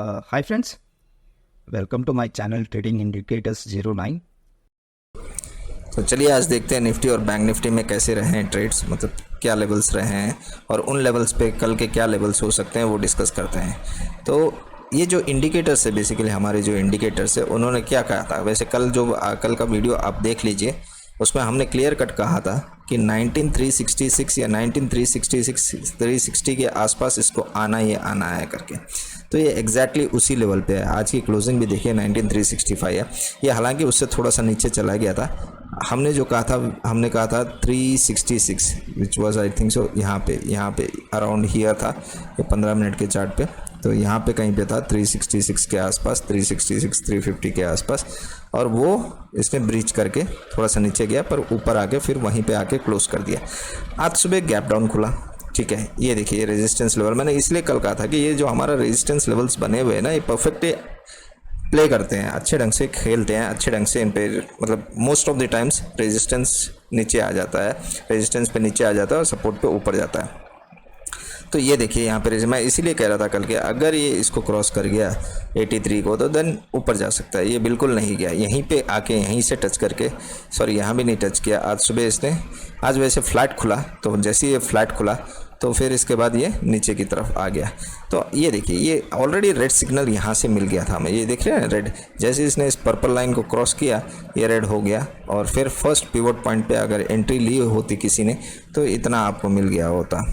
Hi friends, welcome to my channel Trading Indicators 09। तो चलिए आज देखते हैं निफ्टी और बैंक निफ्टी में कैसे रहे हैं ट्रेड्स, मतलब क्या लेवल्स रहे हैं और उन लेवल्स पे कल के क्या लेवल्स हो सकते हैं वो डिस्कस करते हैं। तो ये जो इंडिकेटर्स है, बेसिकली हमारे जो इंडिकेटर्स है उन्होंने क्या कहा था। वैसे कल का वीडियो आप देख लीजिए, उसमें हमने क्लियर कट कहा था कि 19366 या 19366 360 के आसपास इसको आना ही आना है करके। तो ये एग्जैक्टली उसी लेवल पे है। आज की क्लोजिंग भी देखिए 19365 है। ये हालांकि उससे थोड़ा सा नीचे चला गया था। हमने कहा था 366 which was I think so यहाँ पे अराउंड हियर था ये 15 मिनट के चार्ट पे। तो यहाँ पे कहीं पे था 366 के आसपास, 366 350 के आसपास, और वो इसने ब्रीच करके थोड़ा सा नीचे गया पर ऊपर आके फिर वहीं पे आके क्लोज कर दिया। आज सुबह गैप डाउन खुला, ठीक है। ये देखिए ये रेजिस्टेंस लेवल, मैंने इसलिए कल कहा था कि ये जो हमारा रेजिस्टेंस लेवल्स बने हुए हैं ना, ये परफेक्ट प्ले करते हैं, अच्छे ढंग से खेलते हैं, अच्छे ढंग से इन पे मतलब most of the times resistance नीचे आ जाता है, रेजिस्टेंस पे नीचे आ जाता है और सपोर्ट पे ऊपर जाता है। तो ये देखिए यहाँ पे मैं इसीलिए कह रहा था कल के, अगर ये इसको क्रॉस कर गया 83 को तो देन ऊपर जा सकता है। ये बिल्कुल नहीं गया, यहीं पे आके यहीं से टच करके, सॉरी यहाँ भी नहीं टच किया। आज सुबह इसने, आज वैसे फ्लैट खुला, तो जैसे ये फ्लैट खुला तो फिर इसके बाद ये नीचे की तरफ आ गया। तो ये देखिए ये ऑलरेडी रेड सिग्नल यहाँ से मिल गया था हमें, ये देख रहे हैं रेड। जैसे इसने इस पर्पल लाइन को क्रॉस किया ये रेड हो गया, और फिर फर्स्ट पिवट पॉइंट पे अगर एंट्री ली होती किसी ने तो इतना आपको मिल गया होता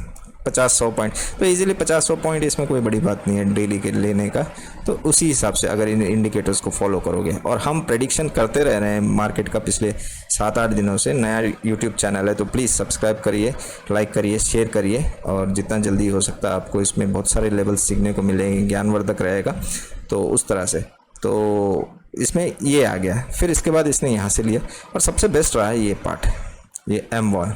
50-100 पॉइंट। तो इजीली 50-100 पॉइंट, इसमें कोई बड़ी बात नहीं है डेली के लेने का। तो उसी हिसाब से अगर इन इंडिकेटर्स को फॉलो करोगे, और हम प्रेडिक्शन करते रह रहे हैं मार्केट का पिछले 7-8 दिनों से। नया यूट्यूब चैनल है तो प्लीज़ सब्सक्राइब करिए, लाइक करिए, शेयर करिए, और जितना जल्दी हो सकता है आपको इसमें बहुत सारे लेवल्स सीखने को मिलेंगे, ज्ञानवर्धक रहेगा। तो उस तरह से तो इसमें ये आ गया, फिर इसके बाद इसने यहाँ से लिया, और सबसे बेस्ट रहा है ये पार्ट, ये M1।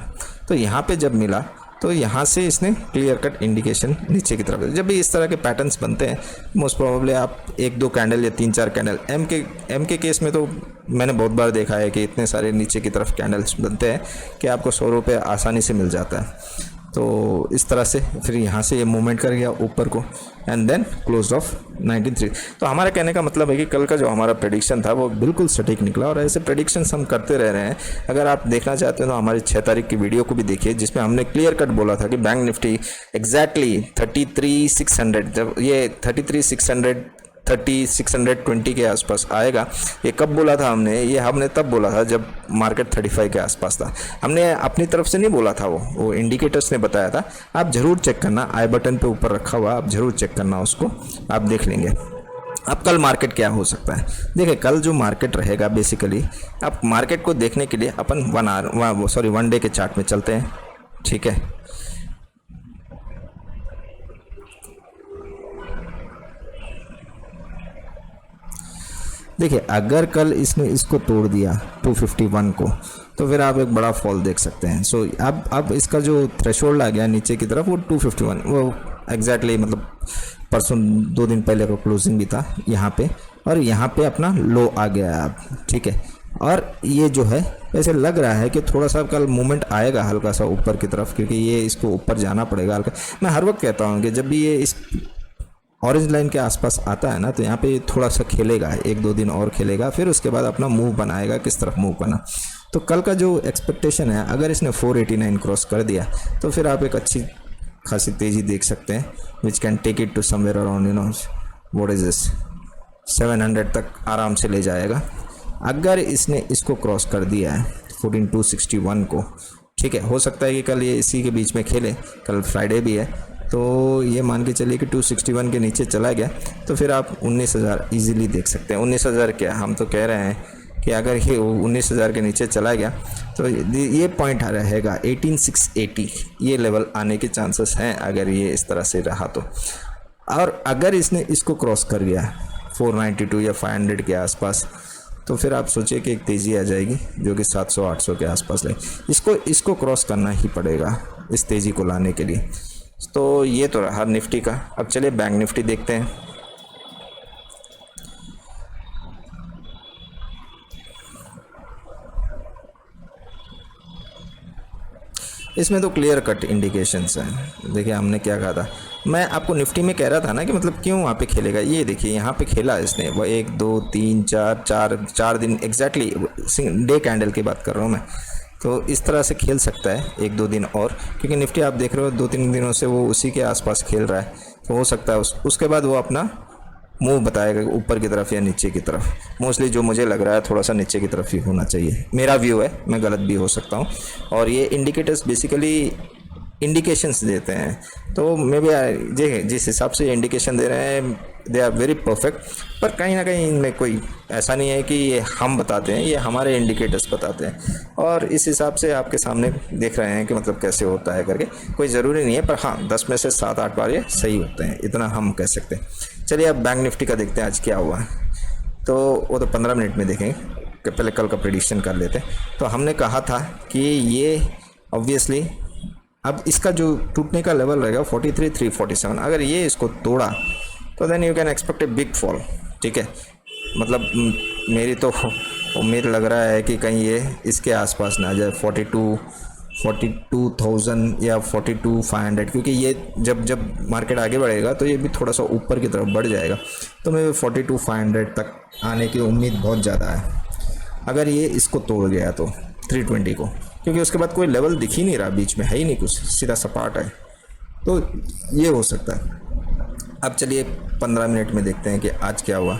तो यहाँ पे जब मिला तो यहाँ से इसने क्लियर कट इंडिकेशन नीचे की तरफ। जब भी इस तरह के पैटर्न्स बनते हैं मोस्ट प्रोबेबली आप 1-2 कैंडल या 3-4 कैंडल, एम के केस में तो मैंने बहुत बार देखा है कि इतने सारे नीचे की तरफ कैंडल्स बनते हैं कि आपको 100 रुपये आसानी से मिल जाता है। तो इस तरह से फिर यहाँ से ये मूवमेंट कर गया ऊपर को, एंड देन क्लोज ऑफ 93। तो हमारा कहने का मतलब है कि कल का जो हमारा प्रेडिक्शन था वो बिल्कुल सटीक निकला, और ऐसे प्रेडिक्शंस हम करते रह रहे हैं। अगर आप देखना चाहते हैं तो हमारी 6 तारीख की वीडियो को भी देखिए, जिसमें हमने क्लियर कट बोला था कि बैंक निफ्टी एग्जैक्टली 33,600, जब ये 3620 के आसपास आएगा। ये कब बोला था हमने? ये हमने तब बोला था जब मार्केट 35 के आसपास था। हमने अपनी तरफ से नहीं बोला था, वो इंडिकेटर्स ने बताया था। आप ज़रूर चेक करना, आई बटन पे ऊपर रखा हुआ, आप ज़रूर चेक करना उसको, आप देख लेंगे। अब कल मार्केट क्या हो सकता है? देखिए कल जो मार्केट रहेगा, बेसिकली आप मार्केट को देखने के लिए अपन 1 डे के चार्ट में चलते हैं, ठीक है। देखिए अगर कल इसने इसको तोड़ दिया 251 को, तो फिर आप एक बड़ा फॉल देख सकते हैं। सो अब इसका जो थ्रेशोल्ड आ गया नीचे की तरफ वो 251, वो एग्जैक्टली मतलब परसों 2 दिन पहले का क्लोजिंग भी था यहाँ पे, और यहाँ पे अपना लो आ गया है अब, ठीक है। और ये जो है ऐसे लग रहा है कि थोड़ा सा कल मूवमेंट आएगा हल्का सा ऊपर की तरफ, क्योंकि ये इसको ऊपर जाना पड़ेगा हल्का। मैं हर वक्त कहता हूँ कि जब भी ये इस ऑरेंज लाइन के आसपास आता है ना, तो यहाँ पे थोड़ा सा खेलेगा, 1-2 दिन और खेलेगा, फिर उसके बाद अपना मूव बनाएगा, किस तरफ मूव करना। तो कल का जो एक्सपेक्टेशन है, अगर इसने 489 क्रॉस कर दिया तो फिर आप एक अच्छी खासी तेज़ी देख सकते हैं, which can take it to somewhere around what is this 700 तक आराम से ले जाएगा। अगर इसने इसको क्रॉस कर दिया है 14261 को, ठीक है, हो सकता है कि कल ये इसी के बीच में खेले, कल फ्राइडे भी है, तो ये मान के चलिए कि 261 के नीचे चला गया तो फिर आप 19,000 ईजिली देख सकते हैं। 19,000 क्या, हम तो कह रहे हैं कि अगर ये 19,000 के नीचे चला गया तो ये पॉइंट रहेगा 18,680, ये लेवल आने के चांसेस हैं अगर ये इस तरह से रहा तो। और अगर इसने इसको क्रॉस कर गया 492 या 500 के आसपास, तो फिर आप सोचिए कि एक तेज़ी आ जाएगी जो कि 700-800 के आसपास लगे। इसको क्रॉस करना ही पड़ेगा इस तेज़ी को लाने के लिए। तो ये तो रहा निफ्टी का। अब चलिए बैंक निफ्टी देखते हैं। इसमें तो क्लियर कट इंडिकेशंस हैं। देखिए हमने क्या कहा था, मैं आपको निफ्टी में कह रहा था ना कि मतलब क्यों वहाँ पे खेलेगा। ये देखिए यहाँ पे खेला इसने, वो 1 2 3 4 दिन एग्जैक्टली डे कैंडल की बात कर रहा हूँ मैं। तो इस तरह से खेल सकता है 1 2 दिन और, क्योंकि निफ्टी आप देख रहे हो 2-3 दिनों से वो उसी के आसपास खेल रहा है। तो हो सकता है उसके बाद वो अपना मूव बताएगा ऊपर की तरफ या नीचे की तरफ। मोस्टली जो मुझे लग रहा है थोड़ा सा नीचे की तरफ ही होना चाहिए, मेरा व्यू है, मैं गलत भी हो सकता हूँ। और ये इंडिकेटर्स बेसिकली इंडिकेशंस देते हैं, तो मे बी जिस हिसाब से इंडिकेशन दे रहे हैं दे आर वेरी परफेक्ट। पर कहीं ना कहीं इनमें कोई ऐसा नहीं है कि ये हम बताते हैं, ये हमारे इंडिकेटर्स बताते हैं। और इस हिसाब से आपके सामने देख रहे हैं कि मतलब कैसे होता है करके। कोई ज़रूरी नहीं है, पर हाँ 10 में से 7-8 बार ये सही होते हैं, इतना हम कह सकते हैं। चलिए अब बैंक निफ्टी का देखते हैं आज क्या हुआ है। तो वो तो 15 मिनट में देखेंगे, कि पहले कल का प्रेडिक्शन कर लेते हैं। तो हमने कहा था कि ये ऑब्वियसली अब इसका जो टूटने का लेवल रहेगा 43,347, अगर ये इसको तोड़ा तो then you can expect a big fall. ठीक है, मतलब मेरी तो उम्मीद लग रहा है कि कहीं ये इसके आसपास ना जाए 42,000 या 42,500, क्योंकि ये जब मार्केट आगे बढ़ेगा तो ये भी थोड़ा सा ऊपर की तरफ बढ़ जाएगा। तो मेरे 42,500 तक आने की उम्मीद बहुत ज़्यादा है, अगर ये इसको तोड़ गया तो 320 को, क्योंकि उसके बाद कोई लेवल दिख ही नहीं रहा, बीच में है ही नहीं कुछ, सीधा सपाट है। तो ये हो सकता है। अब चलिए 15 मिनट में देखते हैं कि आज क्या हुआ।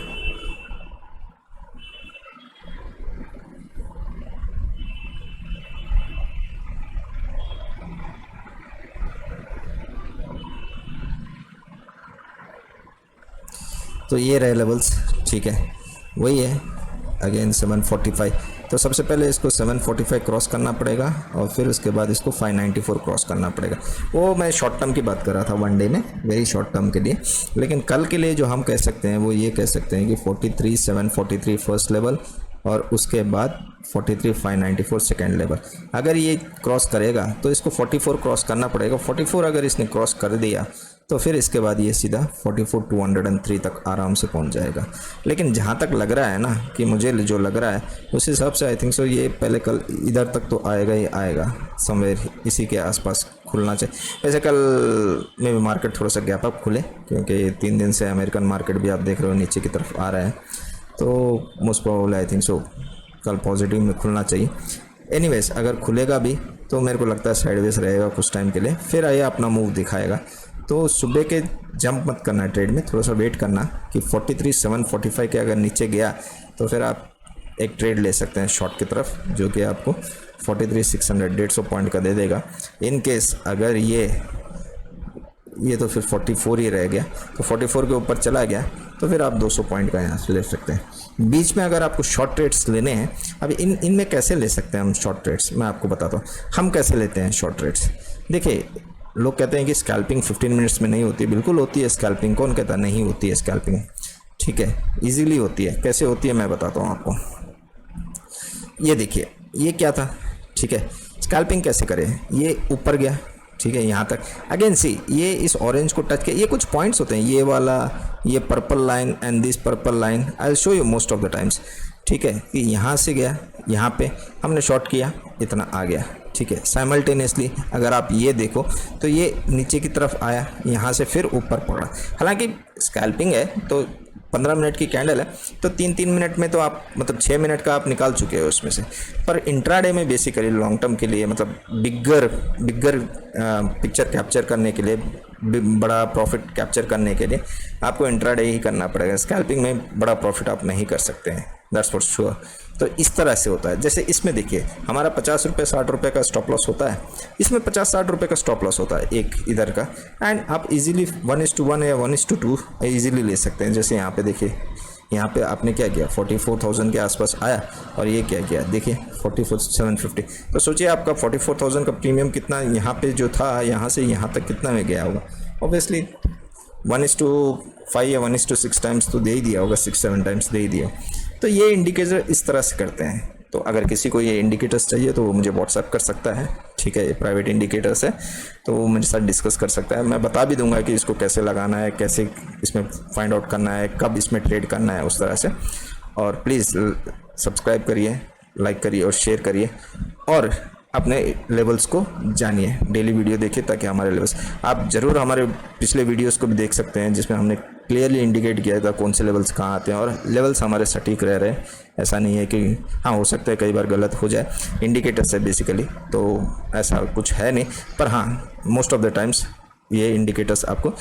तो ये रहे लेवल्स, ठीक है, वही है अगेन 745। तो सबसे पहले इसको 745 क्रॉस करना पड़ेगा और फिर उसके बाद इसको 594 क्रॉस करना पड़ेगा। वो मैं शॉर्ट टर्म की बात कर रहा था, वन डे में, वेरी शॉर्ट टर्म के लिए। लेकिन कल के लिए जो हम कह सकते हैं वो ये कह सकते हैं कि 43,743 फर्स्ट लेवल और उसके बाद 43,594 सेकेंड लेवल। अगर ये क्रॉस करेगा तो इसको 44 क्रॉस करना पड़ेगा। 44 अगर इसने क्रॉस कर दिया तो फिर इसके बाद ये सीधा 44,203 तक आराम से पहुंच जाएगा। लेकिन जहाँ तक लग रहा है ना, कि मुझे जो लग रहा है उस हिसाब से आई थिंक सो ये पहले कल इधर तक तो आएगा ही आएगा, समवेयर इसी के आसपास खुलना चाहिए। वैसे कल में भी मार्केट थोड़ा सा गैप अप खुले, क्योंकि 3 दिन से अमेरिकन मार्केट भी आप देख रहे हो नीचे की तरफ आ रहा है। तो most probable I think so कल पॉजिटिव में खुलना चाहिए। एनीवेज अगर खुलेगा भी तो मेरे को लगता है साइडवेज रहेगा कुछ टाइम के लिए, फिर आइए अपना मूव दिखाएगा। तो सुबह के जंप मत करना ट्रेड में, थोड़ा सा वेट करना कि 43,745 के अगर नीचे गया तो फिर आप एक ट्रेड ले सकते हैं शॉर्ट की तरफ, जो कि आपको 43,600 150 पॉइंट का दे देगा। इन केस अगर ये तो फिर 44 ही रह गया, तो 44 के ऊपर चला गया तो फिर आप 200 पॉइंट का यहाँ से ले सकते हैं। बीच में अगर आपको शॉर्ट ट्रेड्स लेने हैं, अभी इनमें कैसे ले सकते हैं हम शॉर्ट ट्रेड्स, मैं आपको बताता हूँ हम कैसे लेते हैं शॉर्ट ट्रेड्स। देखिए लोग कहते हैं कि स्कैल्पिंग 15 मिनट्स में नहीं होती, बिल्कुल होती है स्कैल्पिंग। कौन कहता नहीं होती है स्कैल्पिंग? ठीक है, इजीली होती है। कैसे होती है मैं बताता हूँ आपको। ये देखिए ये क्या था, ठीक है, स्कैल्पिंग कैसे करें। ये ऊपर गया, ठीक है, यहाँ तक अगेन सी ये इस ऑरेंज को टच किया, ये कुछ पॉइंट्स होते हैं, ये वाला, ये purple line and this purple line, I will show you most of the times. ठीक है, कि यहाँ से गया, यहाँ पे हमने शॉर्ट किया, इतना आ गया, ठीक है। साइमल्टेनियसली अगर आप ये देखो तो ये नीचे की तरफ आया, यहाँ से फिर ऊपर पड़ा। हालांकि स्कैल्पिंग है तो 15 मिनट की कैंडल है, तो 3-3 मिनट में तो आप मतलब 6 मिनट का आप निकाल चुके हो उसमें से। पर इंट्राडे में बेसिकली लॉन्ग टर्म के लिए मतलब बिगर पिक्चर कैप्चर करने के लिए, बड़ा प्रॉफिट कैप्चर करने के लिए आपको इंट्राडे ही करना पड़ेगा। स्कैल्पिंग में बड़ा प्रॉफिट आप नहीं कर सकते हैं, दैट्स फॉर श्योर। तो इस तरह से होता है। जैसे इसमें देखिए हमारा 50 रुपये 60 रुपये का स्टॉप लॉस होता है, इसमें 50-60 रुपये का स्टॉप लॉस होता है एक इधर का, एंड आप इजीली 1:1 या 1:2 इजीली ले सकते हैं। जैसे यहाँ पे देखिए, यहाँ पे आपने क्या किया, 44,000 के आसपास आया और ये क्या किया, देखिए 44,750। तो सोचिए आपका 44,000 का प्रीमियम कितना यहाँ पे जो था, यहाँ से यहाँ तक कितना में गया होगा। ऑब्वियसली 1:5 या 1:6 टाइम्स तो दे ही दिया होगा, 6-7 टाइम्स दे ही दिया। तो ये इंडिकेटर इस तरह से करते हैं। तो अगर किसी को ये इंडिकेटर्स चाहिए तो वो मुझे व्हाट्सएप कर सकता है, ठीक है। ये प्राइवेट इंडिकेटर्स है तो वो मेरे साथ डिस्कस कर सकता है। मैं बता भी दूंगा कि इसको कैसे लगाना है, कैसे इसमें फाइंड आउट करना है, कब इसमें ट्रेड करना है, उस तरह से। और प्लीज़ सब्सक्राइब करिए, लाइक करिए और शेयर करिए। और अपने लेवल्स को जानिए, डेली वीडियो देखिए ताकि हमारे लेवल्स, आप ज़रूर हमारे पिछले वीडियोस को भी देख सकते हैं जिसमें हमने क्लियरली इंडिकेट किया था कौन से लेवल्स कहाँ आते हैं और लेवल्स हमारे सटीक रह रहे हैं। ऐसा नहीं है कि हाँ हो सकता है कई बार गलत हो जाए, इंडिकेटर्स है बेसिकली, तो ऐसा कुछ है नहीं, पर हाँ मोस्ट ऑफ द टाइम्स ये इंडिकेटर्स आपको